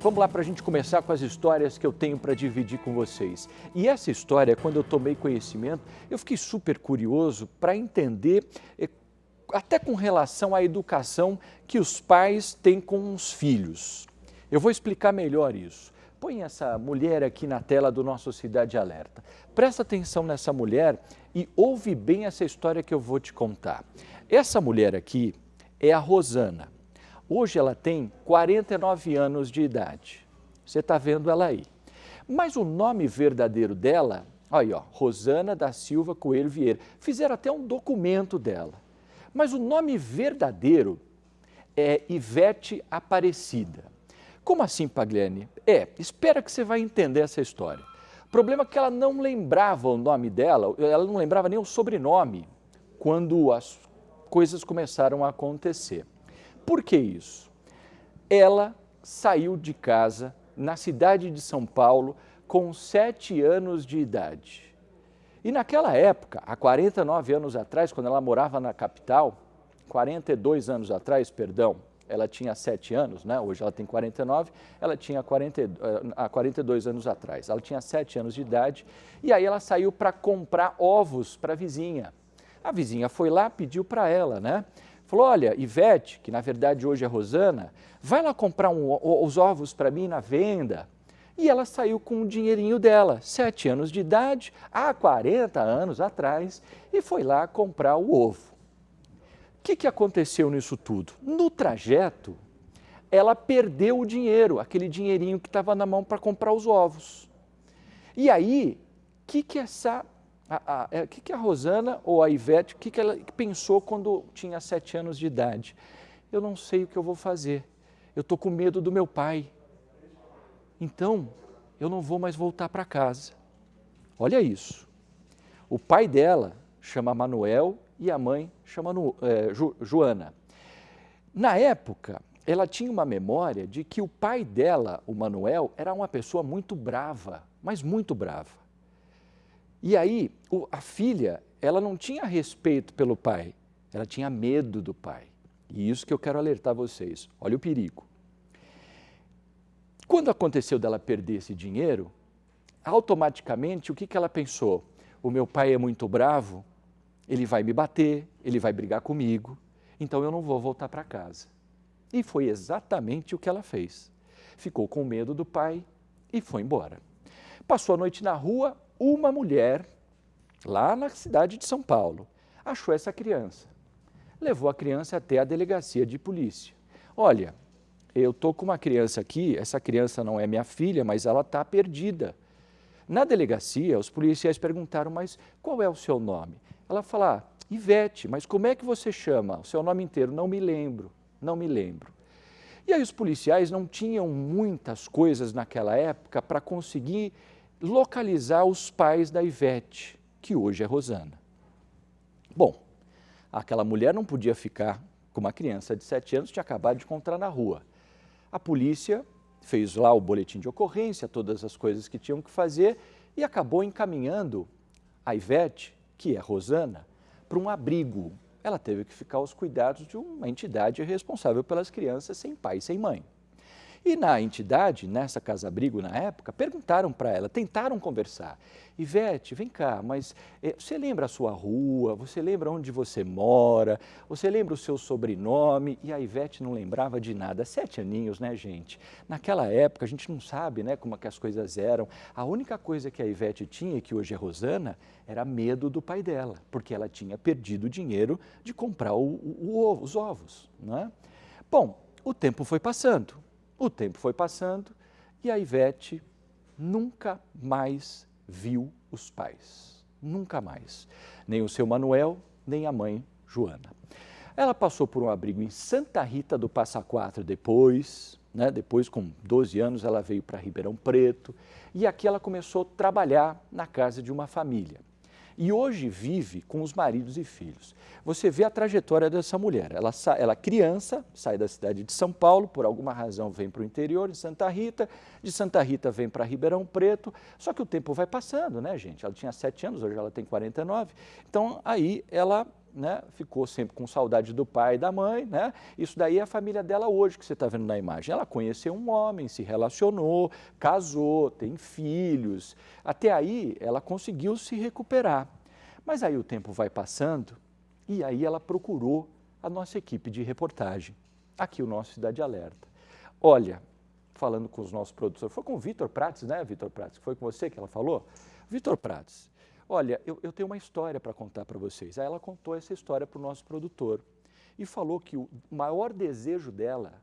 Vamos lá para a gente começar com as histórias que eu tenho para dividir com vocês. E essa história, quando eu tomei conhecimento, eu fiquei super curioso para entender, até com relação à educação que os pais têm com os filhos. Eu vou explicar melhor isso. Põe essa mulher aqui na tela do nosso Cidade Alerta. Presta atenção nessa mulher e ouve bem essa história que eu vou te contar. Essa mulher aqui é a Rosana. Hoje ela tem 49 anos de idade. Você está vendo ela aí. Mas o nome verdadeiro dela, olha, ó, Rosana da Silva Coelho Vieira. Fizeram até um documento dela. Mas o nome verdadeiro é Ivete Aparecida. Como assim, Pagliani? Espera que você vai entender essa história. O problema é que ela não lembrava o nome dela, ela não lembrava nem o sobrenome quando as coisas começaram a acontecer. Por que isso? Ela saiu de casa na cidade de São Paulo com 7 anos de idade. E naquela época, há 49 anos atrás, quando ela morava na capital, 42 anos atrás, perdão, ela tinha 7 anos, né? Hoje ela tem 49, ela tinha 42 anos atrás. Ela tinha 7 anos de idade e aí ela saiu para comprar ovos para a vizinha. A vizinha foi lá, pediu para ela, né? Falou, olha, Ivete, que na verdade hoje é Rosana, vai lá comprar os ovos para mim na venda. E ela saiu com o dinheirinho dela, 7 anos de idade, há 40 anos atrás, e foi lá comprar o ovo. O que aconteceu nisso tudo? No trajeto, ela perdeu o dinheiro, aquele dinheirinho que estava na mão para comprar os ovos. E aí, o que a Rosana ou a Ivete, o que ela pensou quando tinha 7 anos de idade? Eu não sei o que eu vou fazer, eu estou com medo do meu pai. Então, eu não vou mais voltar para casa. Olha isso. O pai dela chama Manuel e a mãe chama Joana. Na época, ela tinha uma memória de que o pai dela, o Manuel, era uma pessoa muito brava, mas muito brava. E aí, a filha, ela não tinha respeito pelo pai, ela tinha medo do pai. E isso que eu quero alertar vocês. Olha o perigo. Quando aconteceu dela perder esse dinheiro, automaticamente o que ela pensou? O meu pai é muito bravo, ele vai me bater, ele vai brigar comigo, então eu não vou voltar para casa. E foi exatamente o que ela fez. Ficou com medo do pai e foi embora. Passou a noite na rua, uma mulher, lá na cidade de São Paulo, achou essa criança. Levou a criança até a delegacia de polícia. Olha, eu estou com uma criança aqui, essa criança não é minha filha, mas ela está perdida. Na delegacia, os policiais perguntaram, mas qual é o seu nome? Ela falou, Ivete, mas como é que você chama? O seu nome inteiro? Não me lembro, não me lembro. E aí os policiais não tinham muitas coisas naquela época para conseguir localizar os pais da Ivete, que hoje é Rosana. Bom, aquela mulher não podia ficar com uma criança de 7 anos, tinha acabado de encontrar na rua. A polícia fez lá o boletim de ocorrência, todas as coisas que tinham que fazer e acabou encaminhando a Ivete, que é Rosana, para um abrigo. Ela teve que ficar aos cuidados de uma entidade responsável pelas crianças sem pai e sem mãe. E na entidade, nessa casa-abrigo na época, perguntaram para ela, tentaram conversar. Ivete, vem cá, mas você lembra a sua rua? Você lembra onde você mora? Você lembra o seu sobrenome? E a Ivete não lembrava de nada. 7 aninhos, né, gente? Naquela época, a gente não sabe, né, como é que as coisas eram. A única coisa que a Ivete tinha, que hoje é Rosana, era medo do pai dela, porque ela tinha perdido o dinheiro de comprar os ovos, né? Bom, o tempo foi passando. O tempo foi passando e a Ivete nunca mais viu os pais. Nunca mais. Nem o seu Manuel, nem a mãe Joana. Ela passou por um abrigo em Santa Rita do Passa Quatro depois, né? Depois, com 12 anos, ela veio para Ribeirão Preto e aqui ela começou a trabalhar na casa de uma família. E hoje vive com os maridos e filhos. Você vê a trajetória dessa mulher. Ela criança, sai da cidade de São Paulo, por alguma razão vem para o interior, em Santa Rita, de Santa Rita vem para Ribeirão Preto, só que o tempo vai passando, né, gente? Ela tinha 7 anos, hoje ela tem 49, então aí ela né, ficou sempre com saudade do pai e da mãe, né? Isso daí é a família dela hoje que você está vendo na imagem. Ela conheceu um homem, se relacionou, casou, tem filhos. Até aí ela conseguiu se recuperar. Mas aí o tempo vai passando e aí ela procurou a nossa equipe de reportagem, aqui o nosso Cidade Alerta. Olha, falando com os nossos produtores, foi com o Vitor Prates, né, Vitor Prates? Foi com você que ela falou? Vitor Prates, olha, eu tenho uma história para contar para vocês. Aí ela contou essa história para o nosso produtor e falou que o maior desejo dela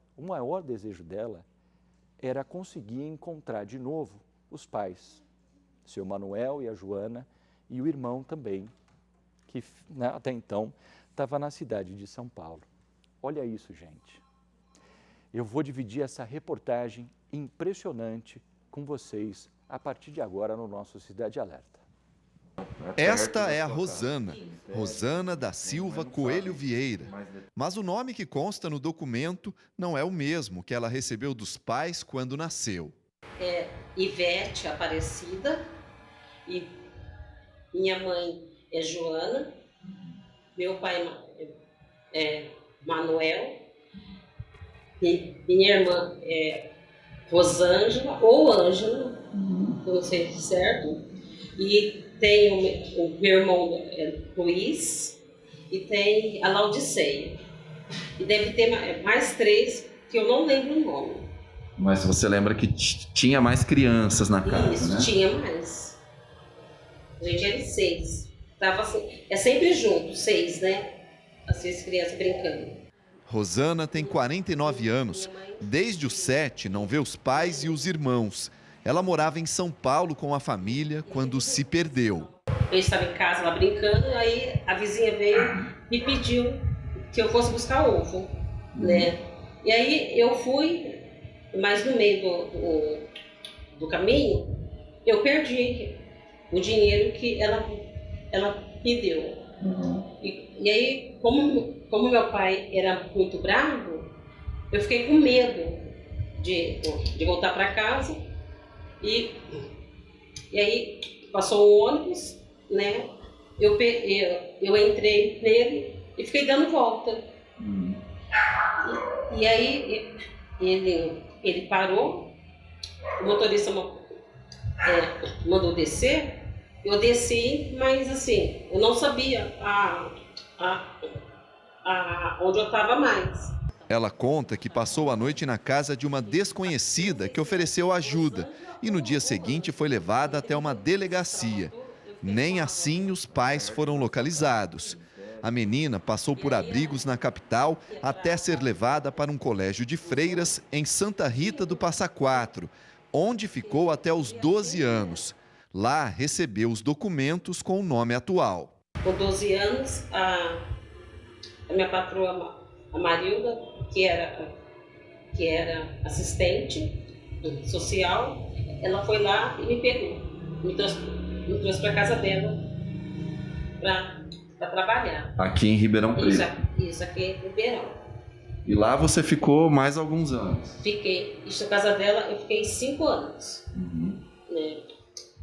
era conseguir encontrar de novo os pais, seu Manuel e a Joana, e o irmão também, que, né, até então estava na cidade de São Paulo. Olha isso, gente. Eu vou dividir essa reportagem impressionante com vocês a partir de agora no nosso Cidade Alerta. Esta é a Rosana, Rosana da Silva Coelho Vieira. Mas o nome que consta no documento não é o mesmo que ela recebeu dos pais quando nasceu. É Ivete Aparecida, e minha mãe é Joana, meu pai é Manuel, e minha irmã é Rosângela ou Ângela, não sei certo, e tem o meu irmão Luiz e tem a Laudiceia. E deve ter mais 3 que eu não lembro o nome. Mas você lembra que tinha mais crianças na casa, Isso, né? tinha mais. A gente era 6. Tava assim, é sempre junto, 6, né? As 6 crianças brincando. Rosana tem 49 anos. Desde os 7 não vê os pais e os irmãos. Ela morava em São Paulo com a família quando se perdeu. Eu estava em casa lá brincando, aí a vizinha veio e pediu que eu fosse buscar ovo, né? E aí eu fui, mas no meio do caminho, eu perdi o dinheiro que ela me deu. E aí, como meu pai era muito bravo, eu fiquei com medo de voltar para casa. E aí passou um ônibus, né? Eu entrei nele e fiquei dando volta. E aí ele parou, o motorista mandou descer. Eu desci, mas assim, eu não sabia onde eu estava mais. Ela conta que passou a noite na casa de uma desconhecida que ofereceu ajuda e no dia seguinte foi levada até uma delegacia. Nem assim os pais foram localizados. A menina passou por abrigos na capital até ser levada para um colégio de freiras em Santa Rita do Passa Quatro, onde ficou até os 12 anos. Lá recebeu os documentos com o nome atual. Com 12 anos, a minha patroa, a Marilda, que era assistente social, ela foi lá e me pegou, me trouxe para casa dela para trabalhar. Aqui em Ribeirão Preto. Isso, aqui em Ribeirão. E lá você ficou mais alguns anos? Fiquei. Isso, na casa dela, eu fiquei 5 anos, né,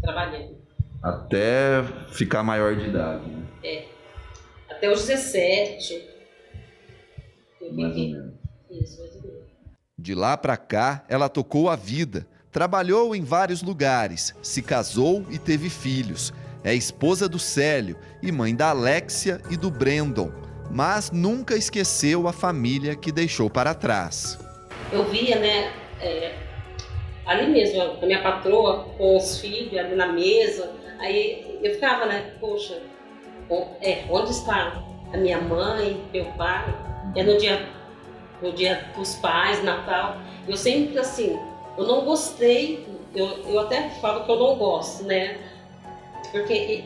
trabalhando. Até ficar maior de idade, né? Até os 17. Eu Mais ou fiquei. menos. Isso, mais ou menos. De lá para cá, ela tocou a vida. Trabalhou em vários lugares, se casou e teve filhos. É esposa do Célio e mãe da Alexia e do Brandon. Mas nunca esqueceu a família que deixou para trás. Eu via, né, ali mesmo, a minha patroa com os filhos ali na mesa. Aí eu ficava, né, poxa, onde está a minha mãe, meu pai? É no dia dos pais, Natal. Eu sempre, assim, eu não gostei, eu até falo que eu não gosto, né? Porque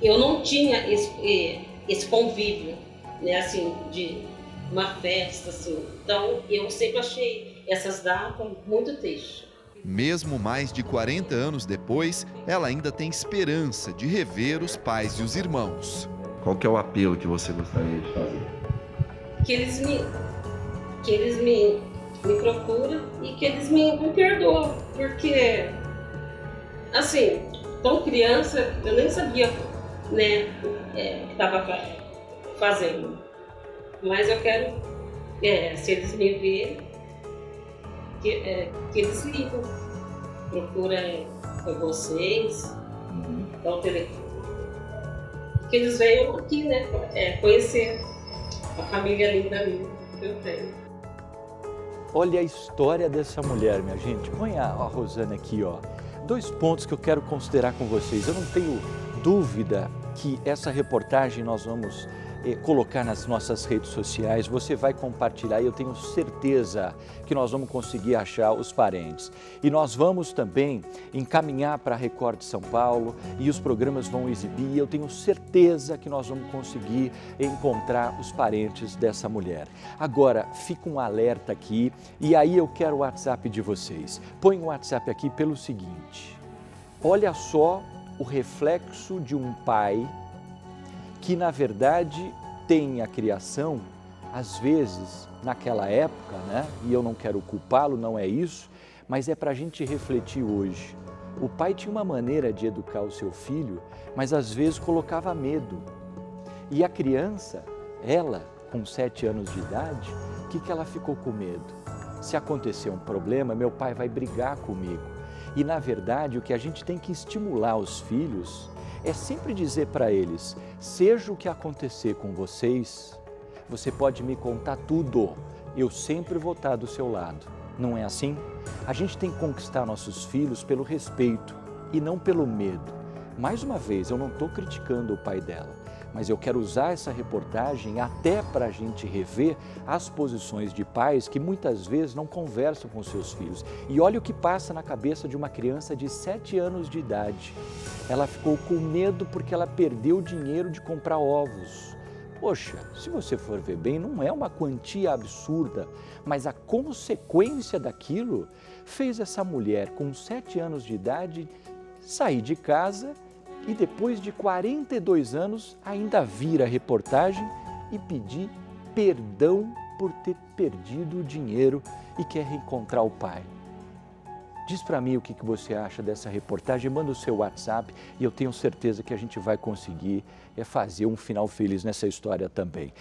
eu não tinha esse convívio, né, assim, de uma festa, assim. Então, eu sempre achei essas datas muito tristes. Mesmo mais de 40 anos depois, ela ainda tem esperança de rever os pais e os irmãos. Qual que é o apelo que você gostaria de fazer? Que eles me procuram e que eles me perdoam, porque, assim, tão criança, eu nem sabia, né, que estava fazendo. Mas eu quero, se eles me verem, que eles ligam. Procura com vocês, dá o telefone. Que eles venham aqui, né? Conhecer a família linda minha que eu tenho. Olha a história dessa mulher, minha gente. Põe a Rosana aqui, ó. 2 pontos que eu quero considerar com vocês. Eu não tenho dúvida que essa reportagem nós vamos colocar nas nossas redes sociais, você vai compartilhar e eu tenho certeza que nós vamos conseguir achar os parentes. E nós vamos também encaminhar para a Record de São Paulo e os programas vão exibir e eu tenho certeza que nós vamos conseguir encontrar os parentes dessa mulher. Agora, fica um alerta aqui e aí eu quero o WhatsApp de vocês. Põe o WhatsApp aqui pelo seguinte, olha só o reflexo de um pai que na verdade tem a criação, às vezes naquela época, né? E eu não quero culpá-lo, não é isso, mas é para a gente refletir hoje. O pai tinha uma maneira de educar o seu filho, mas às vezes colocava medo. E a criança, ela com 7 anos de idade, o que ela ficou com medo? Se acontecer um problema, meu pai vai brigar comigo. E na verdade o que a gente tem que estimular os filhos é sempre dizer para eles, seja o que acontecer com vocês, você pode me contar tudo, eu sempre vou estar do seu lado. Não é assim? A gente tem que conquistar nossos filhos pelo respeito e não pelo medo. Mais uma vez, eu não estou criticando o pai dela, mas eu quero usar essa reportagem até para a gente rever as posições de pais que muitas vezes não conversam com seus filhos. E olha o que passa na cabeça de uma criança de 7 anos de idade. Ela ficou com medo porque ela perdeu o dinheiro de comprar ovos. Poxa, se você for ver bem, não é uma quantia absurda, mas a consequência daquilo fez essa mulher com 7 anos de idade sair de casa e depois de 42 anos ainda vir a reportagem e pedir perdão por ter perdido o dinheiro e quer reencontrar o pai. Diz para mim o que você acha dessa reportagem, manda o seu WhatsApp e eu tenho certeza que a gente vai conseguir fazer um final feliz nessa história também.